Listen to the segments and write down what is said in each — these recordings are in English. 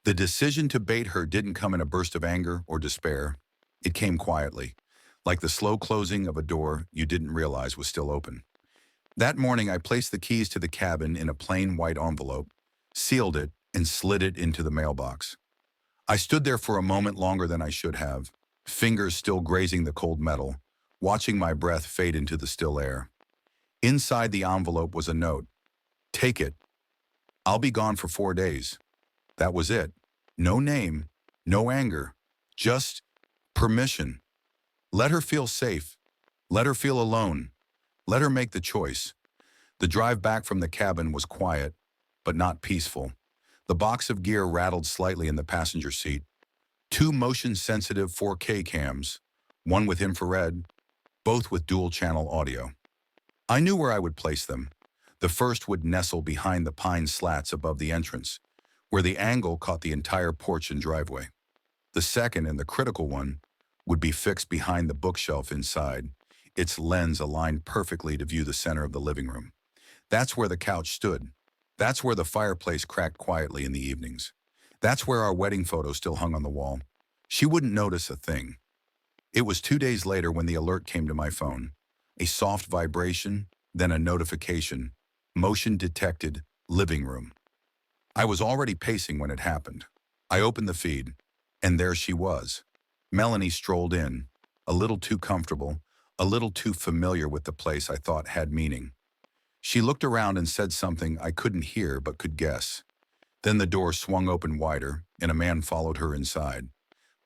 The decision to bait her didn't come in a burst of anger or despair. It came quietly, like the slow closing of a door you didn't realize was still open. That morning, I placed the keys to the cabin in a plain white envelope, sealed it, and slid it into the mailbox. I stood there for a moment longer than I should have, fingers still grazing the cold metal, watching my breath fade into the still air. Inside the envelope was a note. Take it. I'll be gone for 4 days. That was it. No name, no anger, just permission. Let her feel safe. Let her feel alone. Let her make the choice. The drive back from the cabin was quiet, but not peaceful. The box of gear rattled slightly in the passenger seat. Two motion-sensitive 4K cams, one with infrared, both with dual-channel audio. I knew where I would place them. The first would nestle behind the pine slats above the entrance, where the angle caught the entire porch and driveway. The second, and the critical one, would be fixed behind the bookshelf inside, its lens aligned perfectly to view the center of the living room. That's where the couch stood. That's where the fireplace cracked quietly in the evenings. That's where our wedding photo still hung on the wall. She wouldn't notice a thing. It was 2 days later when the alert came to my phone. A soft vibration, then a notification. Motion detected, living room. I was already pacing when it happened. I opened the feed, and there she was. Melanie strolled in, a little too comfortable, a little too familiar with the place I thought had meaning. She looked around and said something I couldn't hear but could guess. Then the door swung open wider, and a man followed her inside.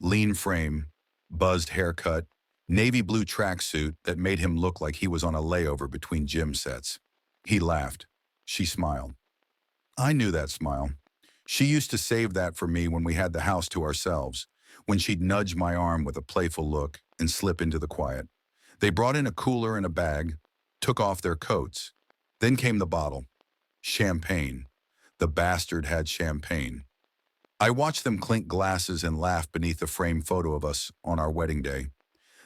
Lean frame, buzzed haircut, navy blue tracksuit that made him look like he was on a layover between gym sets. He laughed. She smiled. I knew that smile. She used to save that for me when we had the house to ourselves, when she'd nudge my arm with a playful look and slip into the quiet. They brought in a cooler and a bag, took off their coats. Then came the bottle. Champagne. The bastard had champagne. I watched them clink glasses and laugh beneath the framed photo of us on our wedding day.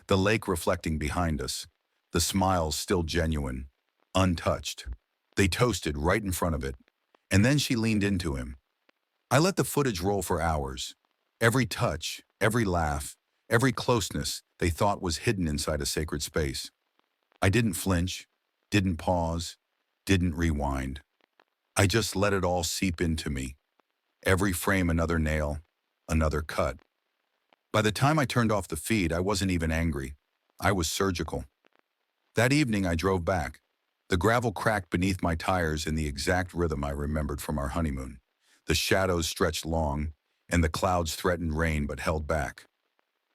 The lake reflecting behind us. The smiles still genuine, untouched. They toasted right in front of it. And then she leaned into him. I let the footage roll for hours. Every touch, every laugh, every closeness they thought was hidden inside a sacred space. I didn't flinch, didn't pause, didn't rewind. I just let it all seep into me. Every frame another nail, another cut. By the time I turned off the feed, I wasn't even angry. I was surgical. That evening I drove back. The gravel cracked beneath my tires in the exact rhythm I remembered from our honeymoon. The shadows stretched long, and the clouds threatened rain but held back.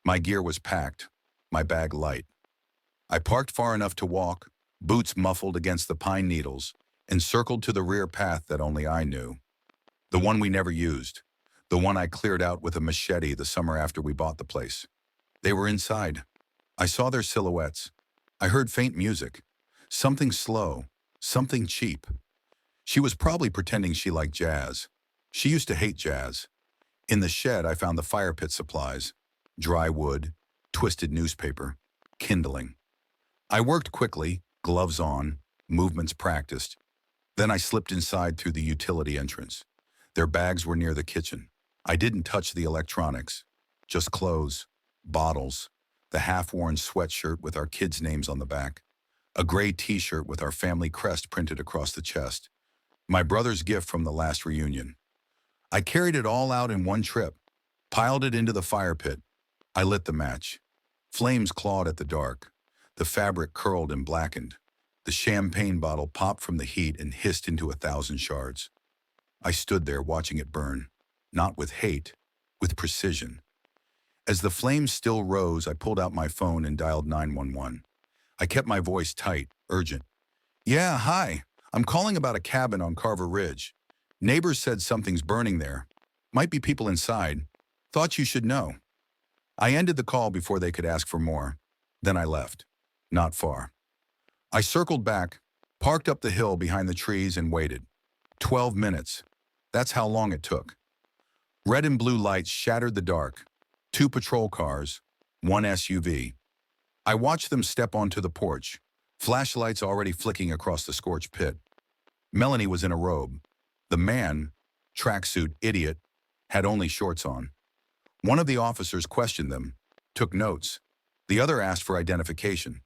My gear was packed, my bag light. I parked far enough to walk, boots muffled against the pine needles, and circled to the rear path that only I knew. The one we never used. The one I cleared out with a machete the summer after we bought the place. They were inside. I saw their silhouettes. I heard faint music. Something slow. Something cheap. She was probably pretending she liked jazz. She used to hate jazz. In the shed, I found the fire pit supplies. Dry wood, twisted newspaper, kindling. I worked quickly, gloves on, movements practiced. Then I slipped inside through the utility entrance. Their bags were near the kitchen. I didn't touch the electronics. Just clothes, bottles, the half-worn sweatshirt with our kids' names on the back, a gray t-shirt with our family crest printed across the chest, my brother's gift from the last reunion. I carried it all out in one trip, piled it into the fire pit. I lit the match. Flames clawed at the dark. The fabric curled and blackened. The champagne bottle popped from the heat and hissed into 1,000 shards. I stood there watching it burn, not with hate, with precision. As the flames still rose, I pulled out my phone and dialed 911. I kept my voice tight, urgent. Yeah, hi. I'm calling about a cabin on Carver Ridge. Neighbors said something's burning there. Might be people inside. Thought you should know. I ended the call before they could ask for more. Then I left. Not far. I circled back, parked up the hill behind the trees and waited. 12 minutes. That's how long it took. Red and blue lights shattered the dark. 2 patrol cars, 1 SUV. I watched them step onto the porch, flashlights already flicking across the scorched pit. Melanie was in a robe. The man, tracksuit idiot, had only shorts on. One of the officers questioned them, took notes. The other asked for identification.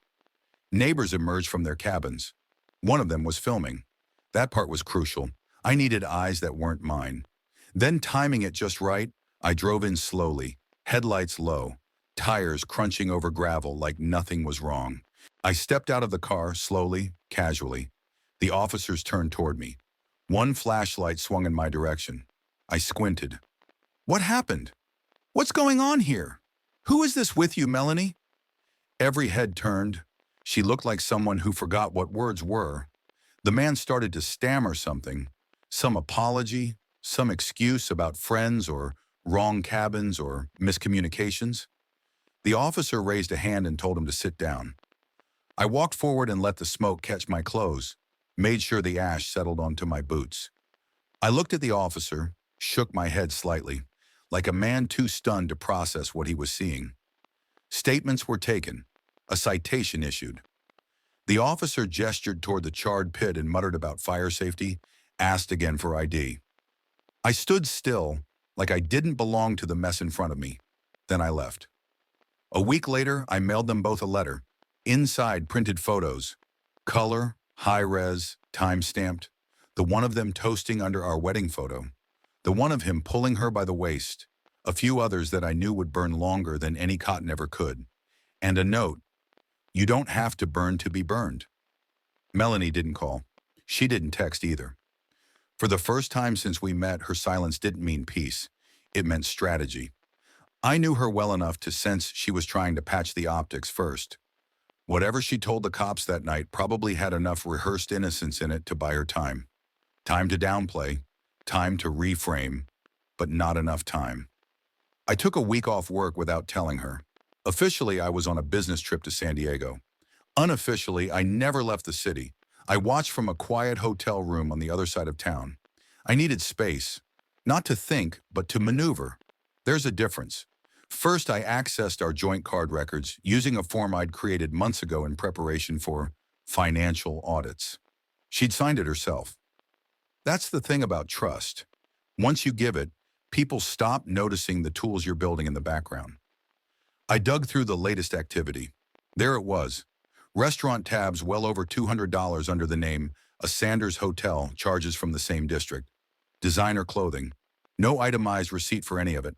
Neighbors emerged from their cabins. One of them was filming. That part was crucial. I needed eyes that weren't mine. Then, timing it just right, I drove in slowly, headlights low, tires crunching over gravel like nothing was wrong. I stepped out of the car slowly, casually. The officers turned toward me. One flashlight swung in my direction. I squinted. What happened? What's going on here? Who is this with you, Melanie? Every head turned. She looked like someone who forgot what words were. The man started to stammer something, some apology, some excuse about friends or wrong cabins or miscommunications. The officer raised a hand and told him to sit down. I walked forward and let the smoke catch my clothes, made sure the ash settled onto my boots. I looked at the officer, shook my head slightly, like a man too stunned to process what he was seeing. Statements were taken, a citation issued. The officer gestured toward the charred pit and muttered about fire safety, asked again for ID. I stood still, like I didn't belong to the mess in front of me. Then I left. A week later, I mailed them both a letter. Inside, printed photos. Color, high-res, time-stamped. The one of them toasting under our wedding photo. The one of him pulling her by the waist. A few others that I knew would burn longer than any cotton ever could. And a note. You don't have to burn to be burned. Melanie didn't call. She didn't text either. For the first time since we met, her silence didn't mean peace. It meant strategy. I knew her well enough to sense she was trying to patch the optics first. Whatever she told the cops that night probably had enough rehearsed innocence in it to buy her time. Time to downplay, time to reframe, but not enough time. I took a week off work without telling her. Officially, I was on a business trip to San Diego. Unofficially, I never left the city. I watched from a quiet hotel room on the other side of town. I needed space, not to think, but to maneuver. There's a difference. First, I accessed our joint card records using a form I'd created months ago in preparation for financial audits. She'd signed it herself. That's the thing about trust. Once you give it, people stop noticing the tools you're building in the background. I dug through the latest activity. There it was. Restaurant tabs well over $200 under the name A Sanders Hotel, charges from the same district. Designer clothing. No itemized receipt for any of it.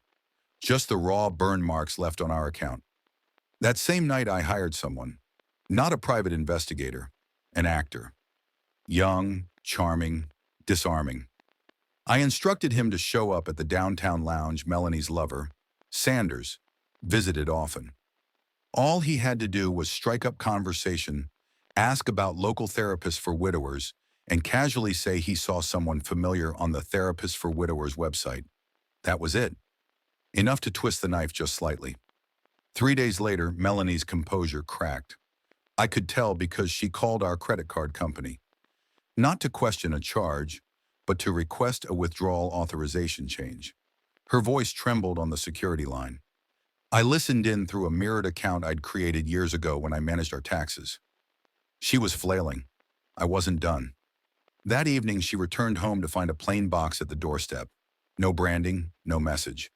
Just the raw burn marks left on our account. That same night I hired someone. Not a private investigator. An actor. Young, charming, disarming. I instructed him to show up at the downtown lounge Melanie's lover, Sanders, visited often. All he had to do was strike up conversation, ask about local therapists for widowers, and casually say he saw someone familiar on the Therapists for Widowers website. That was it. Enough to twist the knife just slightly. 3 days later, Melanie's composure cracked. I could tell because she called our credit card company. Not to question a charge, but to request a withdrawal authorization change. Her voice trembled on the security line. I listened in through a mirrored account I'd created years ago when I managed our taxes. She was flailing. I wasn't done. That evening, she returned home to find a plain box at the doorstep. No branding, no message.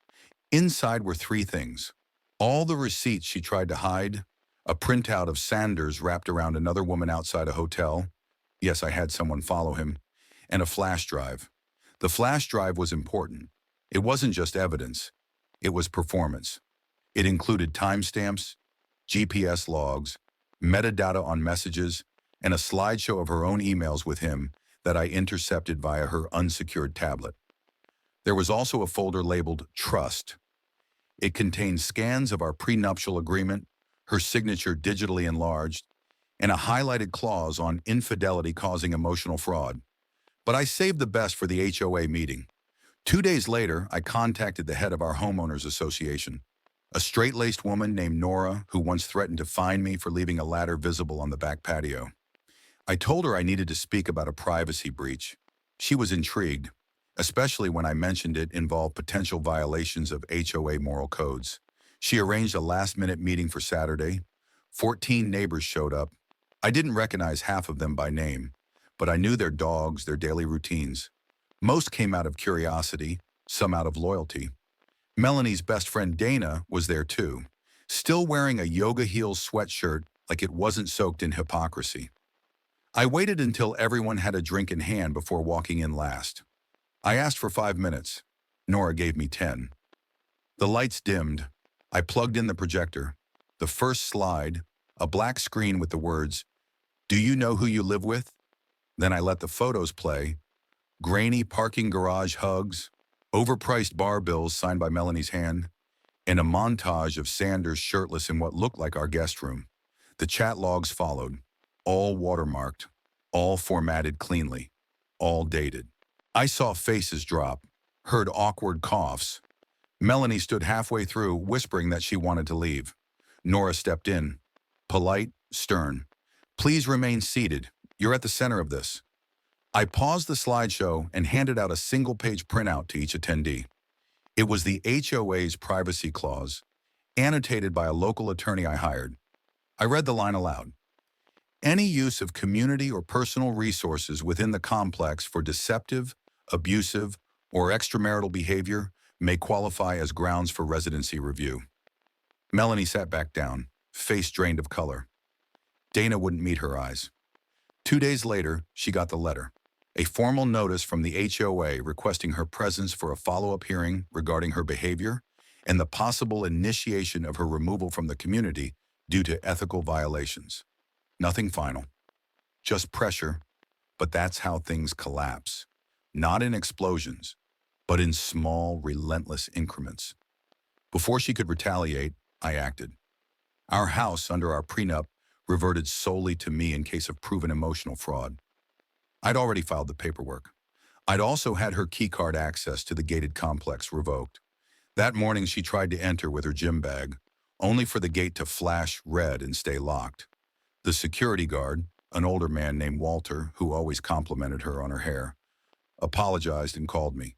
Inside were 3 things. All the receipts she tried to hide, a printout of Sanders wrapped around another woman outside a hotel. Yes, I had someone follow him. And a flash drive. The flash drive was important. It wasn't just evidence. It was performance. It included timestamps, GPS logs, metadata on messages, and a slideshow of her own emails with him that I intercepted via her unsecured tablet. There was also a folder labeled Trust. It contained scans of our prenuptial agreement, her signature digitally enlarged, and a highlighted clause on infidelity causing emotional fraud. But I saved the best for the HOA meeting. 2 days later, I contacted the head of our homeowners association, a straight-laced woman named Nora who once threatened to fine me for leaving a ladder visible on the back patio. I told her I needed to speak about a privacy breach. She was intrigued, especially when I mentioned it involved potential violations of HOA moral codes. She arranged a last-minute meeting for Saturday. 14 neighbors showed up. I didn't recognize half of them by name, but I knew their dogs, their daily routines. Most came out of curiosity, some out of loyalty. Melanie's best friend Dana was there too, still wearing a yoga heels sweatshirt like it wasn't soaked in hypocrisy. I waited until everyone had a drink in hand before walking in last. I asked for 5 minutes. Nora gave me 10. The lights dimmed. I plugged in the projector. The first slide, a black screen with the words, "Do you know who you live with?" Then I let the photos play. Grainy parking garage hugs, overpriced bar bills signed by Melanie's hand, and a montage of Sanders shirtless in what looked like our guest room. The chat logs followed, all watermarked, all formatted cleanly, all dated. I saw faces drop, heard awkward coughs. Melanie stood halfway through, whispering that she wanted to leave. Nora stepped in, polite, stern. "Please remain seated. You're at the center of this." I paused the slideshow and handed out a single-page printout to each attendee. It was the HOA's privacy clause, annotated by a local attorney I hired. I read the line aloud. "Any use of community or personal resources within the complex for deceptive, abusive, or extramarital behavior may qualify as grounds for residency review." Melanie sat back down, face drained of color. Dana wouldn't meet her eyes. 2 days later, she got the letter. A formal notice from the HOA requesting her presence for a follow-up hearing regarding her behavior and the possible initiation of her removal from the community due to ethical violations. Nothing final. Just pressure, but that's how things collapse. Not in explosions, but in small, relentless increments. Before she could retaliate, I acted. Our house, under our prenup, reverted solely to me in case of proven emotional fraud. I'd already filed the paperwork. I'd also had her keycard access to the gated complex revoked. That morning she tried to enter with her gym bag, only for the gate to flash red and stay locked. The security guard, an older man named Walter, who always complimented her on her hair, apologized and called me.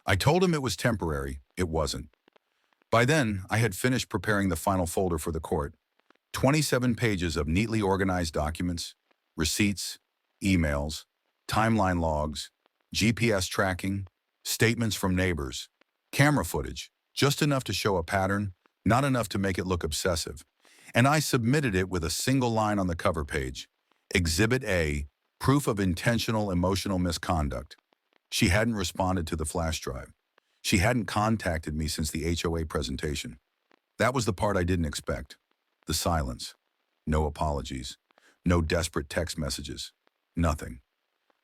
I told him it was temporary. It wasn't. By then, I had finished preparing the final folder for the court. 27 pages of neatly organized documents, receipts, emails, timeline logs, GPS tracking, statements from neighbors, camera footage, just enough to show a pattern, not enough to make it look obsessive. And I submitted it with a single line on the cover page. Exhibit A, proof of intentional emotional misconduct. She hadn't responded to the flash drive. She hadn't contacted me since the HOA presentation. That was the part I didn't expect. The silence. No apologies. No desperate text messages. Nothing.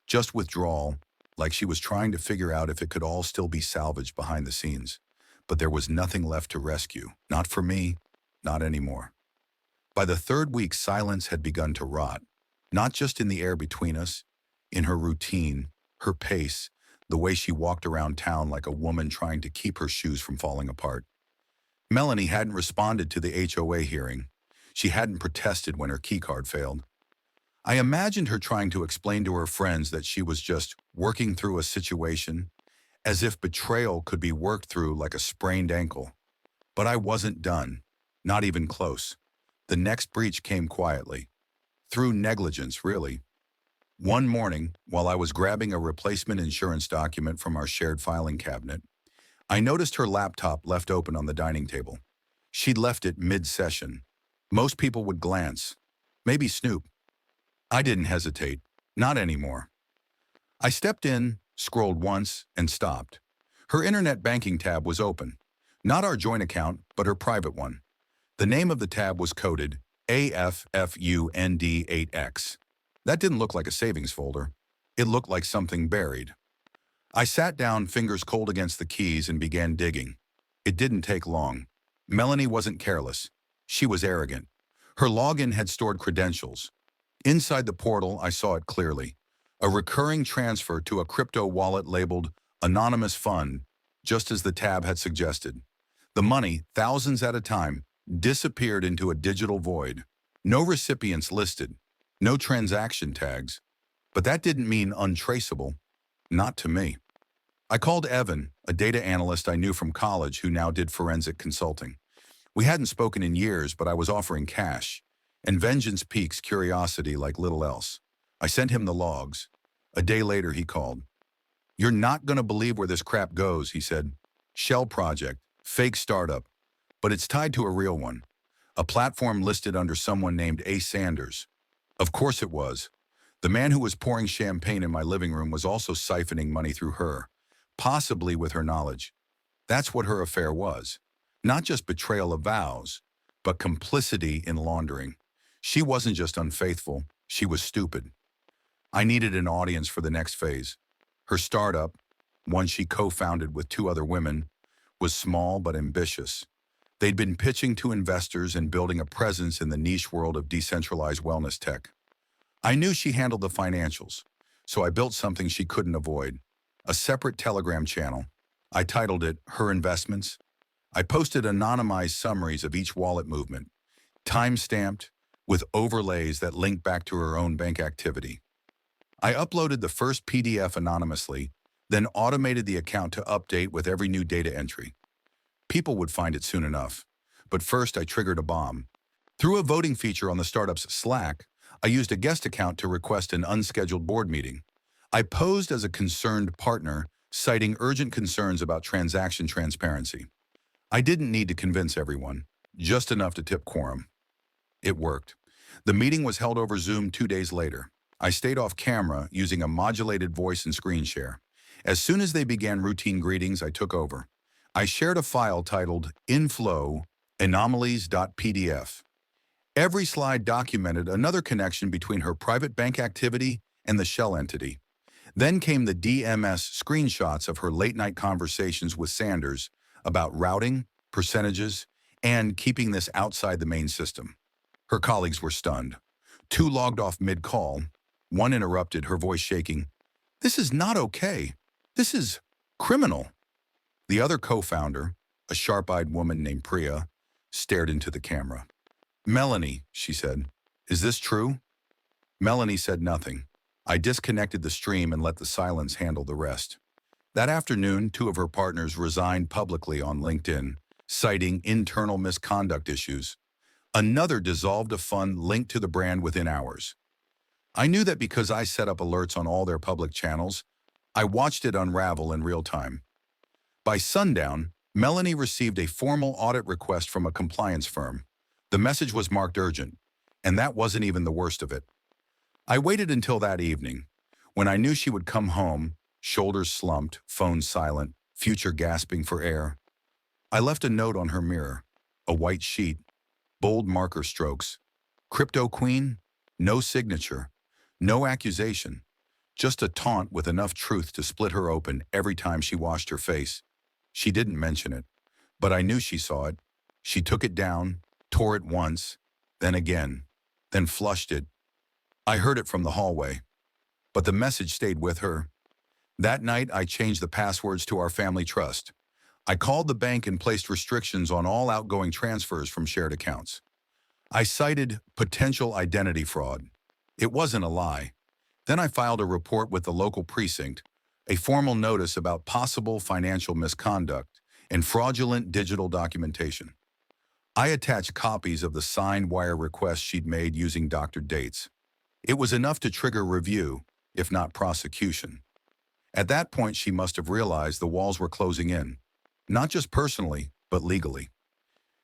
Just withdrawal, like she was trying to figure out if it could all still be salvaged behind the scenes. But there was nothing left to rescue. Not for me. Not anymore. By the third week, silence had begun to rot. Not just in the air between us, in her routine, her pace, the way she walked around town like a woman trying to keep her shoes from falling apart. Melanie hadn't responded to the HOA hearing. She hadn't protested when her keycard failed. I imagined her trying to explain to her friends that she was just working through a situation, as if betrayal could be worked through like a sprained ankle. But I wasn't done, not even close. The next breach came quietly. Through negligence, really. One morning, while I was grabbing a replacement insurance document from our shared filing cabinet, I noticed her laptop left open on the dining table. She'd left it mid-session. Most people would glance, maybe snoop. I didn't hesitate, not anymore. I stepped in, scrolled once, and stopped. Her internet banking tab was open. Not our joint account, but her private one. The name of the tab was coded AFFUND8X. That didn't look like a savings folder. It looked like something buried. I sat down, fingers cold against the keys, and began digging. It didn't take long. Melanie wasn't careless. She was arrogant. Her login had stored credentials. Inside the portal, I saw it clearly. A recurring transfer to a crypto wallet labeled Anonymous Fund, just as the tab had suggested. The money, thousands at a time, disappeared into a digital void. No recipients listed. No transaction tags. But that didn't mean untraceable. Not to me. I called Evan, a data analyst I knew from college who now did forensic consulting. We hadn't spoken in years, but I was offering cash, and vengeance piques curiosity like little else. I sent him the logs. A day later, he called. "You're not going to believe where this crap goes," he said. "Shell project, fake startup, but it's tied to a real one. A platform listed under someone named A. Sanders." Of course it was. The man who was pouring champagne in my living room was also siphoning money through her, possibly with her knowledge. That's what her affair was. Not just betrayal of vows, but complicity in laundering. She wasn't just unfaithful, she was stupid. I needed an audience for the next phase. Her startup, one she co-founded with two other women, was small but ambitious. They'd been pitching to investors and building a presence in the niche world of decentralized wellness tech. I knew she handled the financials, so I built something she couldn't avoid, a separate Telegram channel. I titled it Her Investments. I posted anonymized summaries of each wallet movement, time-stamped, with overlays that linked back to her own bank activity. I uploaded the first PDF anonymously, then automated the account to update with every new data entry. People would find it soon enough. But first, I triggered a bomb. Through a voting feature on the startup's Slack, I used a guest account to request an unscheduled board meeting. I posed as a concerned partner, citing urgent concerns about transaction transparency. I didn't need to convince everyone, just enough to tip quorum. It worked. The meeting was held over Zoom 2 days later. I stayed off camera using a modulated voice and screen share. As soon as they began routine greetings, I took over. I shared a file titled Inflow Anomalies.pdf. Every slide documented another connection between her private bank activity and the shell entity. Then came the DMS screenshots of her late-night conversations with Sanders about routing, percentages, and keeping this outside the main system. Her colleagues were stunned. Two logged off mid-call. One interrupted, her voice shaking. "This is not okay. This is criminal." The other co-founder, a sharp-eyed woman named Priya, stared into the camera. "Melanie," she said, "is this true?" Melanie said nothing. I disconnected the stream and let the silence handle the rest. That afternoon, two of her partners resigned publicly on LinkedIn, citing internal misconduct issues. Another dissolved a fund linked to the brand within hours. I knew that because I set up alerts on all their public channels. I watched it unravel in real time. By sundown, Melanie received a formal audit request from a compliance firm. The message was marked urgent, and that wasn't even the worst of it. I waited until that evening, when I knew she would come home, shoulders slumped, phone silent, future gasping for air. I left a note on her mirror, a white sheet, bold marker strokes. Crypto Queen? No signature, no accusation, just a taunt with enough truth to split her open every time she washed her face. She didn't mention it, but I knew she saw it. She took it down, tore it once, then again, then flushed it. I heard it from the hallway, but the message stayed with her. That night, I changed the passwords to our family trust. I called the bank and placed restrictions on all outgoing transfers from shared accounts. I cited potential identity fraud. It wasn't a lie. Then I filed a report with the local precinct, a formal notice about possible financial misconduct and fraudulent digital documentation. I attached copies of the signed wire requests she'd made using doctored dates. It was enough to trigger review, if not prosecution. At that point, she must have realized the walls were closing in, not just personally, but legally.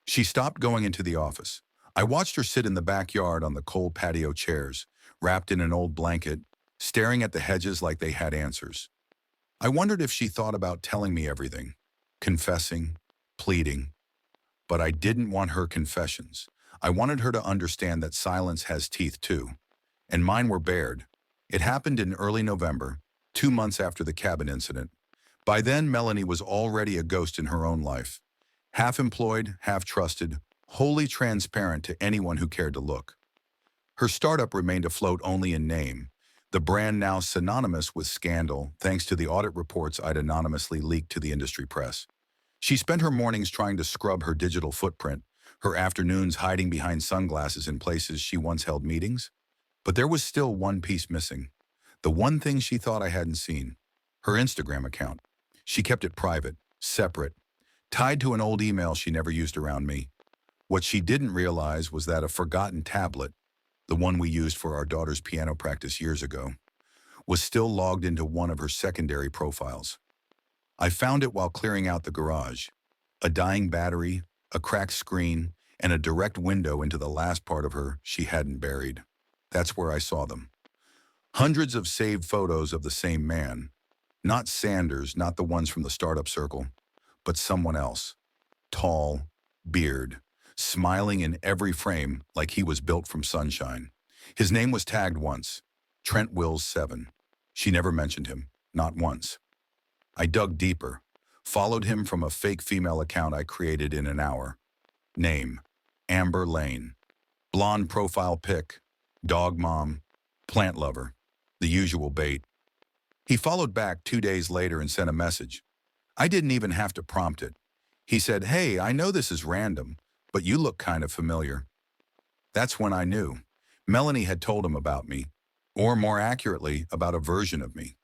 She stopped going into the office. I watched her sit in the backyard on the cold patio chairs, wrapped in an old blanket, staring at the hedges like they had answers. I wondered if she thought about telling me everything, confessing, pleading. But I didn't want her confessions. I wanted her to understand that silence has teeth too. And mine were bared. It happened in early November, 2 months after the cabin incident. By then, Melanie was already a ghost in her own life. Half employed, half trusted, wholly transparent to anyone who cared to look. Her startup remained afloat only in name, the brand now synonymous with scandal thanks to the audit reports I'd anonymously leaked to the industry press. She spent her mornings trying to scrub her digital footprint, her afternoons hiding behind sunglasses in places she once held meetings. But there was still one piece missing. The one thing she thought I hadn't seen. Her Instagram account. She kept it private, separate, tied to an old email she never used around me. What she didn't realize was that a forgotten tablet, the one we used for our daughter's piano practice years ago, was still logged into one of her secondary profiles. I found it while clearing out the garage. A dying battery, a cracked screen, and a direct window into the last part of her she hadn't buried. That's where I saw them. Hundreds of saved photos of the same man. Not Sanders, not the ones from the startup circle, but someone else. Tall, beard, smiling in every frame like he was built from sunshine. His name was tagged once, Trent Wills 7. She never mentioned him, not once. I dug deeper, followed him from a fake female account I created in an hour. Name, Amber Lane. Blonde profile pic, dog mom, plant lover, the usual bait. He followed back 2 days later and sent a message. I didn't even have to prompt it. He said, "Hey, I know this is random, but you look kind of familiar." That's when I knew. Melanie had told him about me, or more accurately, about a version of me.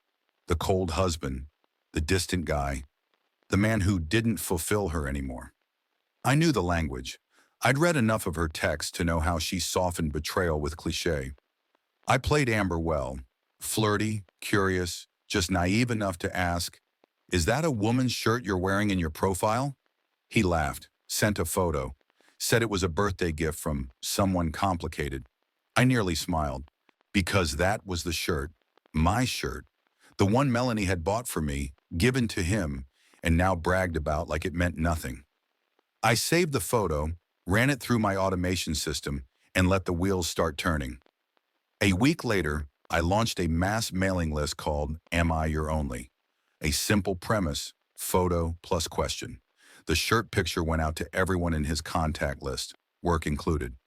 The cold husband, the distant guy, the man who didn't fulfill her anymore. I knew the language. I'd read enough of her text to know how she softened betrayal with cliché. I played Amber well, flirty, curious, just naive enough to ask, "Is that a woman's shirt you're wearing in your profile?" He laughed, sent a photo, said it was a birthday gift from someone complicated. I nearly smiled, because that was the shirt, my shirt, the one Melanie had bought for me, given to him, and now bragged about like it meant nothing. I saved the photo, ran it through my automation system, and let the wheels start turning. A week later, I launched a mass mailing list called Am I Your Only? A simple premise, photo plus question. The shirt picture went out to everyone in his contact list, work included.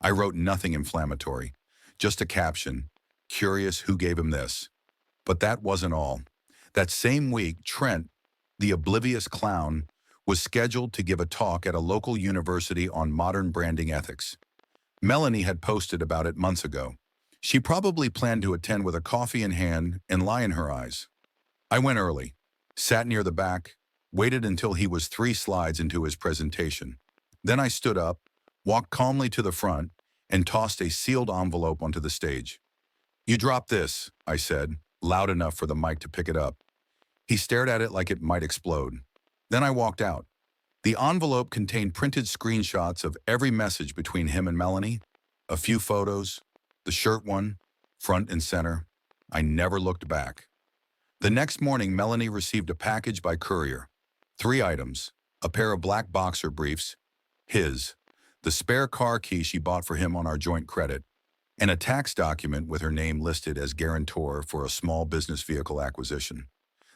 I wrote nothing inflammatory, just a caption, curious who gave him this. But that wasn't all. That same week, Trent, the oblivious clown, was scheduled to give a talk at a local university on modern branding ethics. Melanie had posted about it months ago. She probably planned to attend with a coffee in hand and lie in her eyes. I went early, sat near the back, waited until he was 3 slides into his presentation. Then I stood up, walked calmly to the front, and tossed a sealed envelope onto the stage. "You drop this," I said, loud enough for the mic to pick it up. He stared at it like it might explode. Then I walked out. The envelope contained printed screenshots of every message between him and Melanie, a few photos, the shirt one, front and center. I never looked back. The next morning, Melanie received a package by courier. 3 items, a pair of black boxer briefs, his, the spare car key she bought for him on our joint credit, and a tax document with her name listed as guarantor for a small business vehicle acquisition.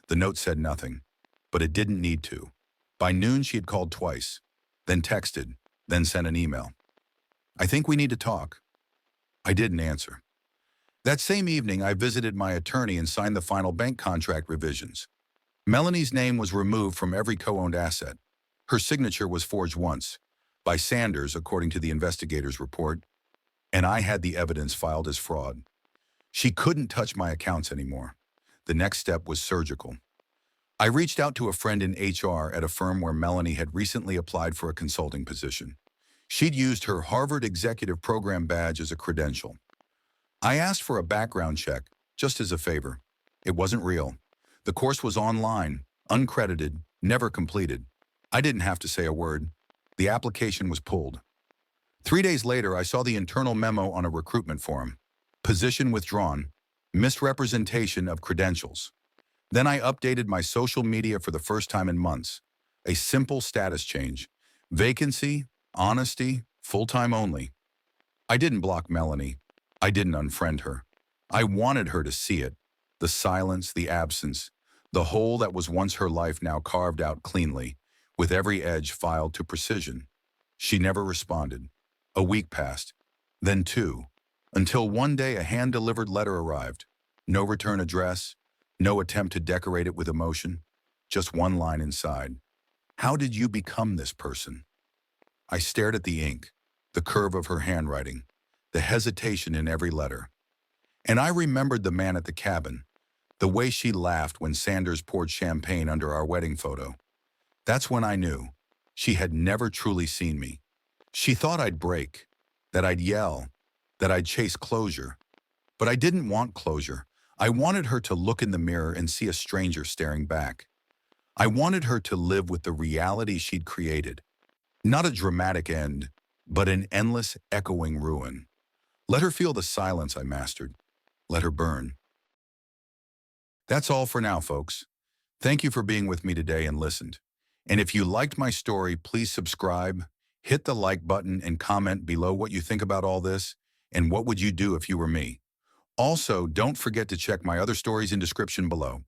The note said nothing, but it didn't need to. By noon, she had called twice, then texted, then sent an email. "I think we need to talk." I didn't answer. That same evening, I visited my attorney and signed the final bank contract revisions. Melanie's name was removed from every co-owned asset. Her signature was forged once, by Sanders, according to the investigator's report, and I had the evidence filed as fraud. She couldn't touch my accounts anymore. The next step was surgical. I reached out to a friend in HR at a firm where Melanie had recently applied for a consulting position. She'd used her Harvard Executive Program badge as a credential. I asked for a background check, just as a favor. It wasn't real. The course was online, uncredited, never completed. I didn't have to say a word. The application was pulled. 3 days later, I saw the internal memo on a recruitment forum. Position withdrawn. Misrepresentation of credentials. Then I updated my social media for the first time in months. A simple status change. Vacancy, honesty, full-time only. I didn't block Melanie. I didn't unfriend her. I wanted her to see it. The silence, the absence, the hole that was once her life now carved out cleanly, with every edge filed to precision. She never responded. A week passed, then 2, until one day a hand-delivered letter arrived. No return address, no attempt to decorate it with emotion, just one line inside. "How did you become this person?" I stared at the ink, the curve of her handwriting, the hesitation in every letter. And I remembered the man at the cabin, the way she laughed when Sanders poured champagne under our wedding photo. That's when I knew. She had never truly seen me. She thought I'd break, that I'd yell, that I'd chase closure. But I didn't want closure. I wanted her to look in the mirror and see a stranger staring back. I wanted her to live with the reality she'd created. Not a dramatic end, but an endless, echoing ruin. Let her feel the silence I mastered. Let her burn. That's all for now, folks. Thank you for being with me today and listened. And if you liked my story, please subscribe, hit the like button, and comment below what you think about all this and what would you do if you were me. Also, don't forget to check my other stories in description below.